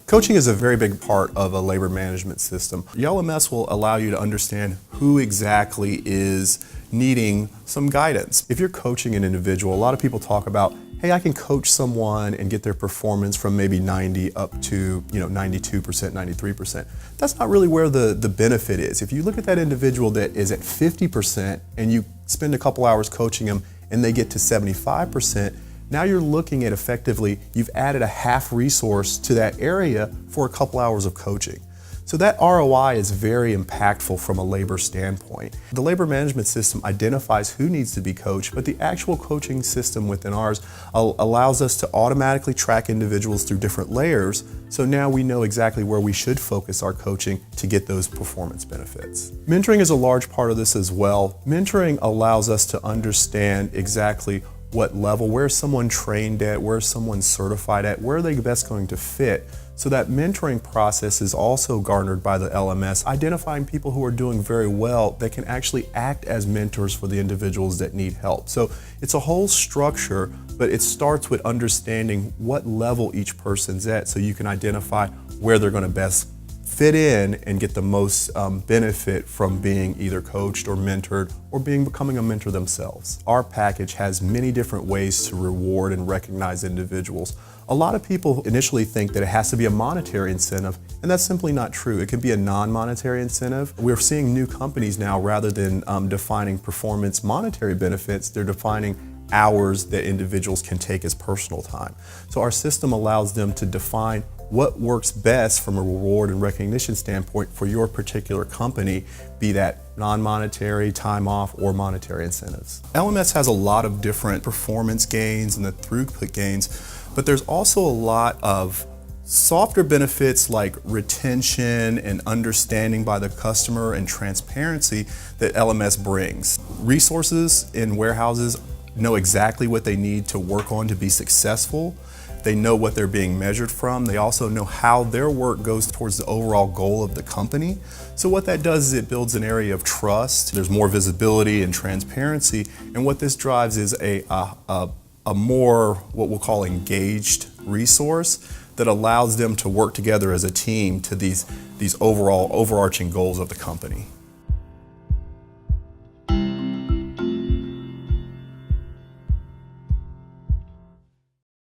Coaching is a very big part of a labor management system. The LMS will allow you to understand who exactly is needing some guidance. If you're coaching an individual, a lot of people talk about, hey, I can coach someone and get their performance from maybe 90 up to 92%, 93%. That's not really where the benefit is. If you look at that individual that is at 50% and you spend a couple hours coaching them and they get to 75%, now you're looking at effectively, you've added a half resource to that area for a couple hours of coaching. So that ROI is very impactful from a labor standpoint. The labor management system identifies who needs to be coached, but the actual coaching system within ours allows us to automatically track individuals through different layers. So now we know exactly where we should focus our coaching to get those performance benefits. Mentoring is a large part of this as well. Mentoring allows us to understand exactly what level, where's someone trained at, where's someone certified at, where are they best going to fit. So that mentoring process is also garnered by the LMS, identifying people who are doing very well that can actually act as mentors for the individuals that need help. So it's a whole structure, but it starts with understanding what level each person's at so you can identify where they're going to best fit in and get the most benefit from being either coached or mentored or becoming a mentor themselves. Our package has many different ways to reward and recognize individuals. A lot of people initially think that it has to be a monetary incentive, and that's simply not true. It can be a non-monetary incentive. We're seeing new companies now, rather than defining performance monetary benefits, they're defining hours that individuals can take as personal time. So our system allows them to define what works best from a reward and recognition standpoint for your particular company, be that non-monetary, time off, or monetary incentives. LMS has a lot of different performance gains and the throughput gains, but there's also a lot of softer benefits like retention and understanding by the customer and transparency that LMS brings. Resources in warehouses know exactly what they need to work on to be successful. They know what they're being measured from. They also know how their work goes towards the overall goal of the company. So what that does is it builds an area of trust. There's more visibility and transparency. And what this drives is a more, what we'll call, engaged resource that allows them to work together as a team to these overall overarching goals of the company.